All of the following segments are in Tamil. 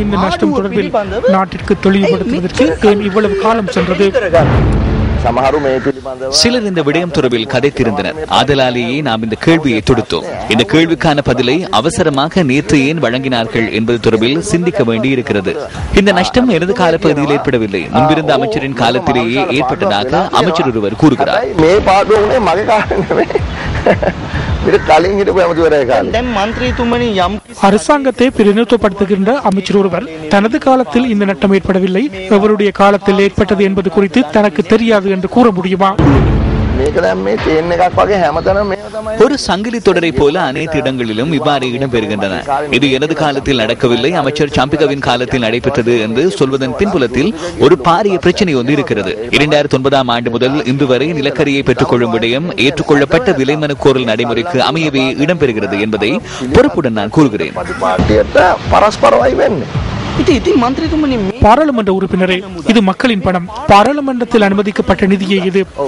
இந்த நஷ்டம் தொடர்பில் நாட்டிற்கு தெளிவுபடுத்துவதற்கு ஏன் இவ்வளவு காலம் சென்றது? சிலர் இந்த விடயம் தொடர்பில் கதைத்திருந்தனர். ஆதலாலேயே நாம் இந்த கேள்வியை தொடுத்தோம். இந்த கேள்விக்கான பதிலை அவசரமாக நேற்று ஏன் வழங்கினார்கள் என்பது தொடர்பில் சிந்திக்க வேண்டியிருக்கிறது. இந்த நஷ்டம் எனது காலப்பகுதியில் ஏற்படவில்லை, முன்பிருந்த அமைச்சரின் காலத்திலேயே ஏற்பட்டதாக அமைச்சர் ஒருவர் கூறுகிறார். அரசாங்கத்தை பிரதிநிதித்துவப்படுத்துகின்ற அமைச்சர் ஒருவர் தனது காலத்தில் இந்த நட்டம் ஏற்படவில்லை, எவருடைய காலத்தில் ஏற்பட்டது என்பது குறித்து தனக்கு தெரியாது என்று கூற முடியுமா? ஒரு சங்கிலி தொடரை போல அனைத்து இடங்களிலும் இவ்வாறு இடம்பெறுகின்றன. இது எனது காலத்தில் நடக்கவில்லை, அமைச்சர் சம்பிகவின் காலத்தில் நடைபெற்றது என்று சொல்வதன் பின்புலத்தில் ஒரு பாரிய பிரச்சனை ஒன்று இருக்கிறது. 2009 ஆண்டு முதல் இன்று வரை நிலக்கரியை பெற்றுக் கொள்ளும் விடயம் ஏற்றுக்கொள்ளப்பட்ட விலை மனு கோரல் நடைமுறைக்கு அமையவே இடம்பெறுகிறது என்பதை பொறுப்புடன் நான் கூறுகிறேன். பாராளுமன்ற உறுப்பினரே, இது மக்களின் பணம். பாராளுமன்றத்தில் அனுமதிக்கப்பட்ட நிதியை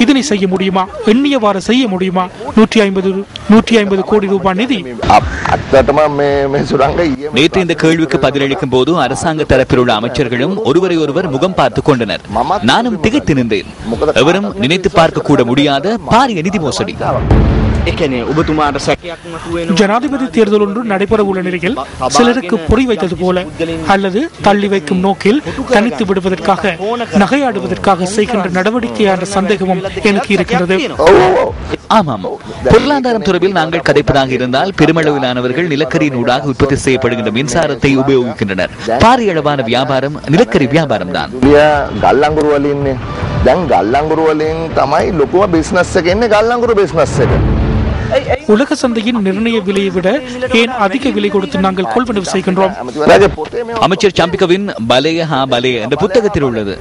இதனை செய்ய முடியுமா? எண்ணியவாறு செய்ய முடியுமா? 150 கோடி ரூபாய் நிதி. நேற்று இந்த கேள்விக்கு பதிலளிக்கும் போது அரசாங்க தரப்பில் உள்ள அமைச்சர்களும் ஒருவரை ஒருவர் முகம் பார்த்துக் கொண்டனர். நானும் திகைத்து நின்றேன். எவரும் நினைத்து பார்க்க கூட முடியாத பாரிய நிதி மோசடி. ஜனாதிபதி தேர்தல் ஒன்று நடைபெற உள்ள நிலையில் சிலருக்கு பொறி வைத்தது போல அல்லது தள்ளி வைக்கும் நோக்கில் தனித்து விடுவதற்காக நகையாடுவதற்காக செய்கின்ற நடவடிக்கையான சந்தேகமும் எனக்கு இருக்கிறது. ஆமாம், பொருளாதாரம் தொடர்பில் நாங்கள் கதைப்பதாக இருந்தால் பெருமளவிலானவர்கள் நிலக்கரியின் ஊடாக உற்பத்தி செய்யப்படுகின்ற மின்சாரத்தை உபயோகிக்கின்றனர். பாரிய அளவான வியாபாரம் நிலக்கரி வியாபாரம் தான். உலக சந்தையின் நிர்ணய விலையை விட ஏன் அதிக விலை கொடுத்து நாங்கள் கொள்வனவு செய்கின்றோம்? அமைச்சர் சம்பிகவின் பலேய என்ற புத்தகத்தில் உள்ளது.